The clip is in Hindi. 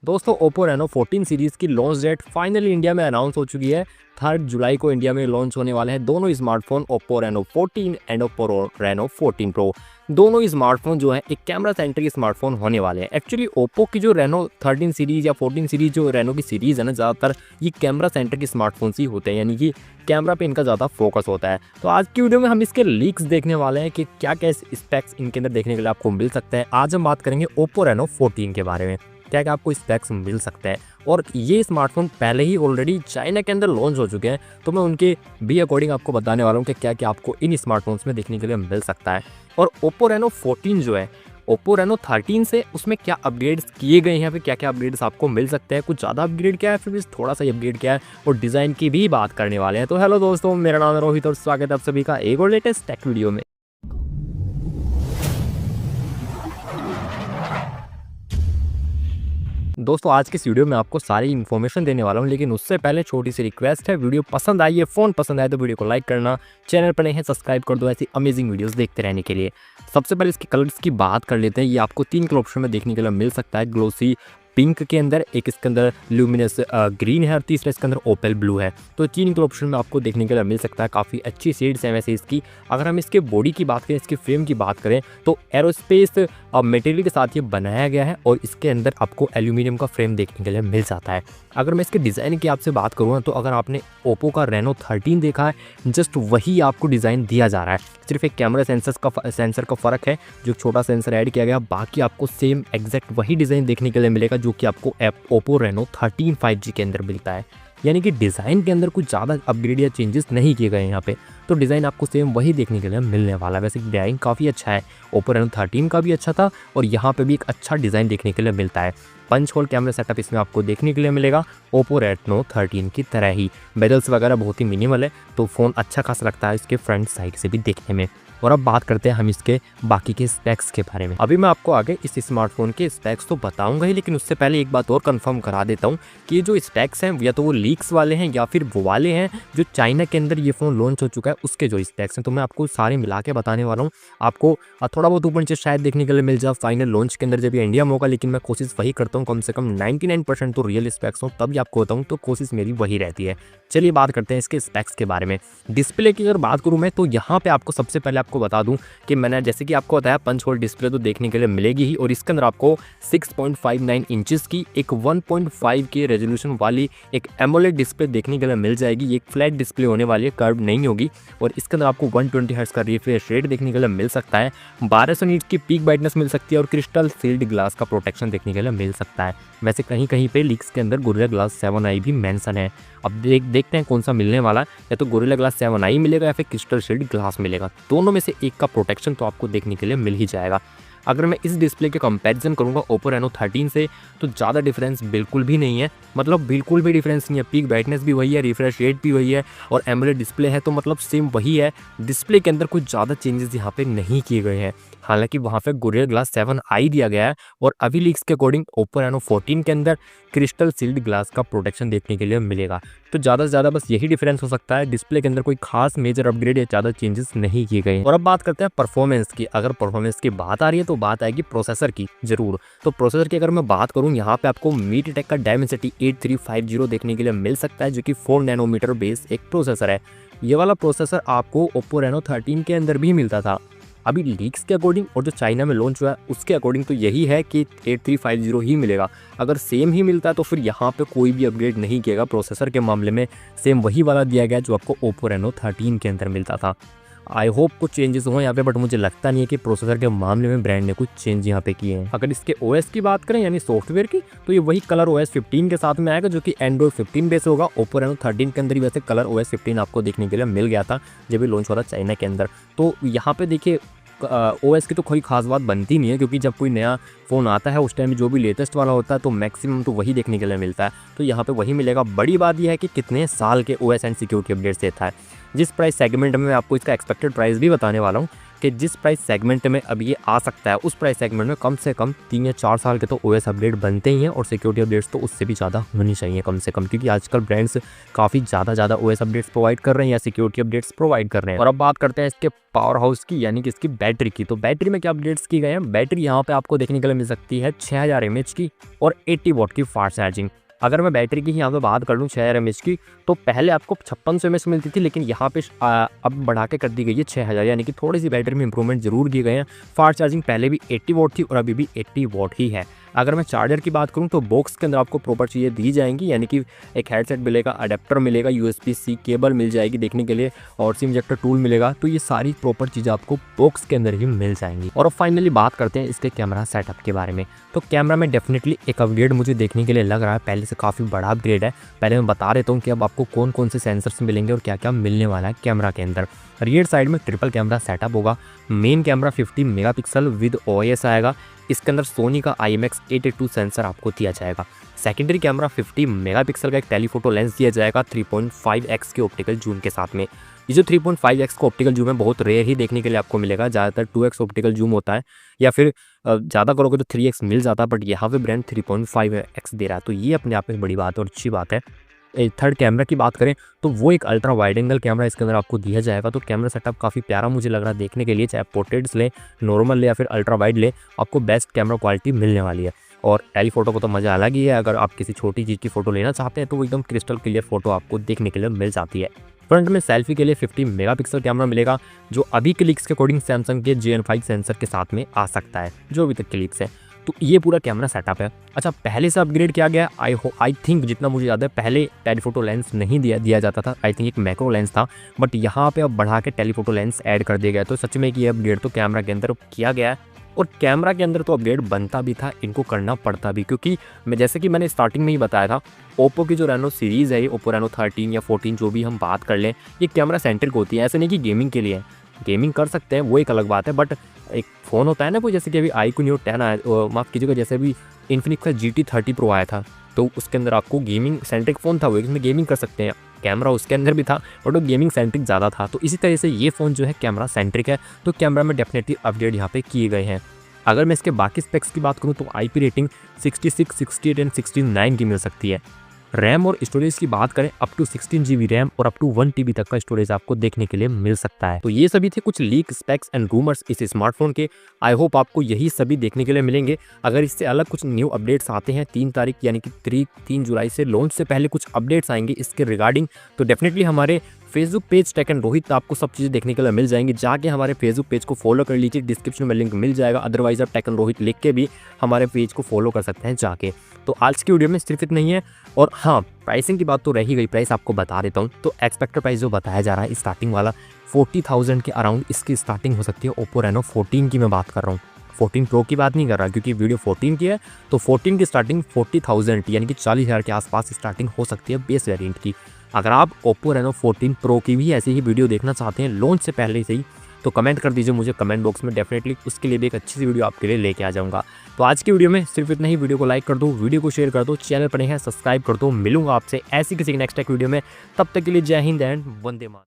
दोस्तों Oppo Reno 14 सीरीज़ की लॉन्च डेट फाइनली इंडिया में अनाउंस हो चुकी है। 3 जुलाई को इंडिया में लॉन्च होने वाले हैं दोनों smartphone Oppo Reno 14 and Oppo Reno 14 Pro। दोनों ही स्मार्टफोन जो है एक कैमरा सेंट्रिक स्मार्टफोन होने वाले हैं। एक्चुअली Oppo की जो Reno 13 सीरीज़ या 14 सीरीज़ जो Reno की सीरीज़ है ना, ज़्यादातर ये कैमरा सेंट्रिक स्मार्टफोन्स ही होते हैं, यानी कि कैमरा पे इनका ज़्यादा फोकस होता है। तो आज की वीडियो में हम इसके लीक्स देखने वाले हैं कि क्या क्या स्पेक्स इनके अंदर देखने के लिए आपको मिल सकते हैं। आज हम बात करेंगे Oppo Reno 14 के बारे में, क्या क्या आपको स्पेक्स मिल सकते हैं। और ये स्मार्टफोन पहले ही ऑलरेडी चाइना के अंदर लॉन्च हो चुके हैं, तो मैं उनके भी अकॉर्डिंग आपको बताने वाला हूँ कि क्या क्या आपको इन स्मार्टफोन्स में देखने के लिए मिल सकता है। और Oppo Reno 14 जो है Oppo Reno 13 से उसमें क्या अपग्रेड्स किए गए हैं, फिर क्या क्या अपग्रेड्स आपको मिल सकते हैं, कुछ ज़्यादा अपग्रेड क्या है, फिर थोड़ा सा अपग्रेड क्या है, और डिज़ाइन की भी बात करने वाले हैं। तो हेलो दोस्तों, मेरा नाम है रोहित और स्वागत है आप सभी का एक और लेटेस्ट टेक वीडियो में। दोस्तों आज के इस वीडियो में आपको सारी इन्फॉर्मेशन देने वाला हूं, लेकिन उससे पहले छोटी सी रिक्वेस्ट है, वीडियो पसंद आई है, फ़ोन पसंद आए तो वीडियो को लाइक करना, चैनल पर नए हैं सब्सक्राइब कर दो ऐसी अमेजिंग वीडियोस देखते रहने के लिए। सबसे पहले इसके कलर्स की बात कर लेते हैं। ये आपको 3 कलर ऑप्शन में देखने के लिए मिल सकता है। ग्लोसी पिंक के अंदर, एक इसके अंदर ल्यूमिनस ग्रीन है और तीसरा इसके अंदर ओपेल ब्लू है। तो 3 कलर ऑप्शन में आपको देखने के लिए मिल सकता है। काफ़ी अच्छी शेड्स हैं वैसे इसकी। अगर हम इसके बॉडी की बात करें, इसके फ्रेम की बात करें, तो एरोस्पेस मटेरियल के साथ ये बनाया गया है और इसके अंदर आपको एल्यूमिनियम का फ्रेम देखने के लिए मिल जाता है। अगर मैं इसके डिज़ाइन की आपसे बात करूँ तो अगर आपने Oppo का Reno 13 देखा है, जस्ट वही आपको डिज़ाइन दिया जा रहा है। सिर्फ एक कैमरा सेंसर का फ़र्क है, जो छोटा सेंसर ऐड किया गया, बाकी आपको सेम एग्जैक्ट वही डिज़ाइन देखने के लिए मिलेगा जो कि आपको Oppo Reno 13 5G के अंदर मिलता है। यानी कि डिज़ाइन के अंदर कुछ ज़्यादा अपग्रेड या चेंजेस नहीं किए गए हैं यहाँ पे, तो डिज़ाइन आपको सेम वही देखने के लिए मिलने वाला है। वैसे डिज़ाइन काफ़ी अच्छा है, Oppo Reno 13 का भी अच्छा था और यहाँ पे भी एक अच्छा डिज़ाइन देखने के लिए मिलता है। पंच होल कैमरा सेटअप इसमें आपको देखने के लिए मिलेगा Oppo Reno 13 की तरह ही। बेजल्स वगैरह बहुत ही मिनिमल है, तो फ़ोन अच्छा खासा लगता है इसके फ्रंट साइड से भी देखने में। और अब बात करते हैं हम इसके बाकी के स्पेक्स के बारे में। अभी मैं आपको आगे इस स्मार्टफोन के स्पेक्स तो बताऊंगा ही, लेकिन उससे पहले एक बात और कंफर्म करा देता हूं कि ये जो स्पेक्स हैं या तो वो लीक्स वाले हैं या फिर वो वाले हैं जो चाइना के अंदर ये फ़ोन लॉन्च हो चुका है उसके जो स्पेक्स हैं। तो मैं आपको सारे मिला के बताने वाला हूँ। आपको थोड़ा बहुत ऊपर नीचे शायद देखने के लिए मिल जाए फाइनल लॉन्च के अंदर जब ये इंडिया में होगा, लेकिन मैं कोशिश वही करता हूँ कम से कम 99% तो रियल स्पेक्स हो तभी आपको बताऊँ, तो कोशिश मेरी वही रहती है। चलिए बात करते हैं इसके स्पेक्स के बारे में। डिस्प्ले की अगर बात करूँ मैं, तो यहाँ पे आपको सबसे पहले आपको बता दूँ कि मैंने जैसे कि आपको बताया पंच होल डिस्प्ले तो देखने के लिए मिलेगी ही, और इसके अंदर आपको 6.59 इंचेस की एक 1.5 के रेजोल्यूशन वाली एक एमोलेड डिस्प्ले देखने के लिए मिल जाएगी। ये एक फ्लैट डिस्प्ले होने वाली है, कर्व नहीं होगी, और इसके अंदर आपको 120 हर्ट्ज का रिफ्रेश रेट देखने के लिए मिल सकता है। 1200 नीट्स की पीक ब्राइटनेस मिल सकती है और क्रिस्टल सील्ड ग्लास का प्रोटेक्शन देखने के लिए मिल सकता है। वैसे कहीं कहीं पे लीक्स के अंदर गोरिल्ला ग्लास 7i भी मेंशन है। अब देखते हैं कौन सा मिलने वाला है, या तो गोरिल्ला ग्लास 7i मिलेगा या फिर क्रिस्टल शील्ड ग्लास मिलेगा। दोनों में से एक का प्रोटेक्शन तो आपको देखने के लिए मिल ही जाएगा। अगर मैं इस डिस्प्ले के कंपैरिजन करूंगा Oppo Reno 13 से, तो ज़्यादा डिफरेंस बिल्कुल भी नहीं है। मतलब बिल्कुल भी डिफरेंस नहीं है। पीक ब्राइटनेस भी वही है, रिफ्रेश रेट भी वही है और एमोलेड डिस्प्ले है, तो मतलब सेम वही है। डिस्प्ले के अंदर कुछ ज़्यादा चेंजेस यहाँ पे नहीं किए गए हैं। हालांकि वहाँ पे गोरिल्ला ग्लास 7i दिया गया है, और अभी लीक्स के अकॉर्डिंग Oppo Reno 14 के अंदर क्रिस्टल सील्ड ग्लास का प्रोटेक्शन देखने के लिए मिलेगा। तो ज़्यादा से ज़्यादा बस यही डिफरेंस हो सकता है। डिस्प्ले के अंदर कोई खास मेजर अपग्रेड या ज़्यादा चेंजेस नहीं किए गए। और अब बात करते हैं परफॉर्मेंस की। अगर परफॉर्मेंस की बात आ रही है तो बात आएगी प्रोसेसर की जरूर। तो प्रोसेसर की अगर मैं बात करूँ, यहाँ पे आपको MediaTek का Dimensity 8350 देखने के लिए मिल सकता है, जो कि 4 नैनोमीटर बेस एक प्रोसेसर है। ये वाला प्रोसेसर आपको Oppo Reno 13 के अंदर भी मिलता था। अभी लीक्स के अकॉर्डिंग और जो चाइना में लॉन्च हुआ है उसके अकॉर्डिंग तो यही है कि 8350 ही मिलेगा। अगर सेम ही मिलता है तो फिर यहाँ पे कोई भी अपग्रेड नहीं किएगा। प्रोसेसर के मामले में सेम वही वाला दिया गया जो आपको Oppo Reno 13 के अंदर मिलता था। आई होप कुछ चेंजेस हो यहाँ पे, बट मुझे लगता नहीं है कि प्रोसेसर के मामले में ब्रांड ने कुछ चेंज यहाँ पे किए हैं। अगर इसके OS की बात करें यानी सॉफ्टवेयर की, तो ये वही कलर OS 15 के साथ में आएगा जो कि Android 15 बेस होगा। Oppo Reno 13 के अंदर ही वैसे कलर OS 15 आपको देखने के लिए मिल गया था जब ये लॉन्च हुआ था चाइना के अंदर। तो यहाँ पे देखिए OS की तो कोई खास बात बनती नहीं है, क्योंकि जब कोई नया फ़ोन आता है उस टाइम जो भी लेटेस्ट वाला होता है तो मैक्सिमम तो वही देखने के लिए मिलता है। तो यहाँ पे वही मिलेगा। बड़ी बात यह है कि कितने साल के OS एंड सिक्योरिटी अपडेट्स देता है। जिस प्राइस सेगमेंट में मैं आपको इसका एक्सपेक्टेड प्राइस भी बताने वाला हूँ मार्केट जिस प्राइस सेगमेंट में अब ये आ सकता है उस प्राइस सेगमेंट में कम से कम 3 या 4 साल के तो ओएस अपडेट बनते ही हैं और सिक्योरिटी अपडेट्स तो उससे भी ज़्यादा होनी चाहिए कम से कम, क्योंकि आजकल ब्रांड्स काफ़ी ज़्यादा ओएस अपडेट्स प्रोवाइड कर रहे हैं या सिक्योरिटी अपडेट्स प्रोवाइड कर रहे हैं। और अब बात करते हैं इसके पावर हाउस की, यानी कि इसकी बैटरी की। तो बैटरी में क्या अपडेट्स की गए हैं, बैटरी यहाँ पे आपको देखने के लिए मिल सकती है 6000 mAh की और 80 वॉट की फास्ट चार्जिंग। अगर मैं बैटरी की यहाँ पे बात कर लूँ 6000 mAh की, तो पहले आपको 5600 mAh मिलती थी, लेकिन यहाँ पे अब बढ़ा के कर दी गई है 6000, यानी कि थोड़ी सी बैटरी में इंप्रूवमेंट जरूर किए गए हैं। फास्ट चार्जिंग पहले भी 80 वॉट थी और अभी भी 80 वॉट ही है। अगर मैं चार्जर की बात करूं तो बॉक्स के अंदर आपको प्रॉपर चीज़ें दी जाएंगी, यानी कि एक हेडसेट मिलेगा, अडेप्टर मिलेगा, USB-C केबल मिल जाएगी देखने के लिए और सिम इंजेक्टर टूल मिलेगा। तो ये सारी प्रॉपर चीज़ें आपको बॉक्स के अंदर ही मिल जाएंगी। और अब फाइनली बात करते हैं इसके कैमरा सेटअप के बारे में। तो कैमरा में डेफिनेटली एक अपग्रेड मुझे देखने के लिए लग रहा है, पहले से काफ़ी बड़ा अपग्रेड है। पहले मैं बता देता हूँ कि अब आपको कौन कौन से सेंसर्स मिलेंगे और क्या क्या मिलने वाला है कैमरा के अंदर। रियर साइड में ट्रिपल कैमरा सेटअप होगा। Main camera 50 megapixel with OIS आएगा। इसके अंदर सोनी का IMX882 सेंसर आपको दिया जाएगा। सेकेंडरी कैमरा 50 मेगापिक्सल का एक टेलीफोटो लेंस दिया जाएगा 3.5x के ऑप्टिकल जूम के साथ में। ये जो 3.5x का ऑप्टिकल जूम है बहुत रेयर ही देखने के लिए आपको मिलेगा, ज़्यादातर 2x ऑप्टिकल जूम होता है या फिर ज़्यादा करोगे तो 3x मिल जाता है, बट यहाँ पे ब्रांड 3.5x दे रहा है, तो ये अपने आप में बड़ी बात है और अच्छी बात है। थर्ड कैमरा की बात करें तो वो एक अल्ट्रा वाइड एंगल कैमरा इसके अंदर आपको दिया जाएगा। तो कैमरा सेटअप काफ़ी प्यारा मुझे लग रहा है देखने के लिए, चाहे पोर्ट्रेट्स ले, नॉर्मल ले या फिर अल्ट्रा वाइड ले, आपको बेस्ट कैमरा क्वालिटी मिलने वाली है। और टेलीफोटो को तो मज़ा अलग ही है, अगर आप किसी छोटी चीज़ की फ़ोटो लेना चाहते हैं तो वो एकदम क्रिस्टल क्लियर फोटो आपको देखने के लिए मिल जाती है। फ्रंट में सेल्फी के लिए 50 मेगापिक्सल कैमरा मिलेगा, जो अभी के लीक्स के अकॉर्डिंग सैमसंग के JN5 सेंसर के साथ में आ सकता है, जो अभी तक के लीक्स है। तो ये पूरा कैमरा सेटअप है। अच्छा, पहले से अपग्रेड किया गया, आई थिंक जितना मुझे याद है पहले टेलीफोटो लेंस नहीं दिया जाता था, आई थिंक एक मैक्रो लेंस था, बट यहाँ पे अब बढ़ा के टेलीफोटो लेंस ऐड कर दिया गया। तो सच में कि ये अपग्रेड तो कैमरा के अंदर किया गया है और कैमरा के अंदर तो अपग्रेड बनता भी था, इनको करना पड़ता भी, क्योंकि जैसे कि मैंने स्टार्टिंग में ही बताया था, ओप्पो की जो रेनो सीरीज़ है, ओप्पो रेनो 13 या 14 जो भी हम बात कर लें, ये कैमरा सेंट्रिक होती है। ऐसे नहीं कि गेमिंग के लिए है, गेमिंग कर सकते हैं वो एक अलग बात है, बट एक फ़ोन होता है ना, वो जैसे कि अभी iQOO Neo 10 आया, माफ़ कीजिएगा, जैसे अभी इन्फिनिक्स का GT30 Pro आया था, तो उसके अंदर आपको गेमिंग सेंट्रिक फ़ोन था, वो इसमें गेमिंग कर सकते हैं, कैमरा उसके अंदर भी था बट वो गेमिंग सेंट्रिक ज़्यादा था। तो इसी तरह से ये फ़ोन जो है कैमरा सेंट्रिक है, तो कैमरा में डेफिनेटली अपडेट यहाँ पे किए गए हैं। अगर मैं इसके बाकी स्पेक्स की बात करूँ तो IP रेटिंग 66, 68 एंड 69 की मिल सकती है। रैम और स्टोरेज की बात करें, अप टू 16 GB रैम और अप टू 1 TB तक का स्टोरेज आपको देखने के लिए मिल सकता है। तो ये सभी थे कुछ लीक स्पेक्स एंड रूमर्स इस स्मार्टफोन के। आई होप आपको यही सभी देखने के लिए मिलेंगे। अगर इससे अलग कुछ न्यू अपडेट्स आते हैं 3 तारीख यानी कि 3 जुलाई से लॉन्च से पहले कुछ अपडेट्स आएंगे इसके रिगार्डिंग, तो डेफिनेटली हमारे Facebook page tech and Rohit आपको सब चीज़ें देखने के लिए मिल जाएंगी। जाके हमारे फेसबुक पेज को फॉलो कर लीजिए, डिस्क्रिप्शन में लिंक मिल जाएगा, अदरवाइज आप टेक एंड रोहित लिख के भी हमारे पेज को फॉलो कर सकते हैं जाके। तो आज की वीडियो में सिर्फ इतना ही है। और हाँ, प्राइसिंग की बात तो रह ही गई, प्राइस आपको बता देता हूँ। तो एक्सपेक्टेड प्राइस जो बताया जा रहा है स्टार्टिंग वाला 40,000 के अराउंड इसकी स्टार्टिंग हो सकती है। ओप्पो रेनो 14 की मैं बात कर रहा हूँ, 14 प्रो की बात नहीं कर रहा, क्योंकि वीडियो 14 की है। तो 14 की स्टार्टिंग 40,000 यानी कि 40,000 के आसपास स्टार्टिंग हो सकती है बेस वेरिएंट की। अगर आप ओप्पो रेनो 14 प्रो की भी ऐसे ही वीडियो देखना चाहते हैं लॉन्च से पहले से ही, तो कमेंट कर दीजिए मुझे कमेंट बॉक्स में, डेफिनेटली उसके लिए भी एक अच्छी सी वीडियो आपके लिए लेके आ जाऊंगा। तो आज की वीडियो में सिर्फ इतना ही। वीडियो को लाइक कर दो, वीडियो को शेयर कर दो, चैनल पर नहीं है सब्सक्राइब कर दो। मिलूंगा आपसे ऐसी किसी नेक्स्ट वीडियो में, तब तक के लिए जय हिंद एंड वंदे मातरम।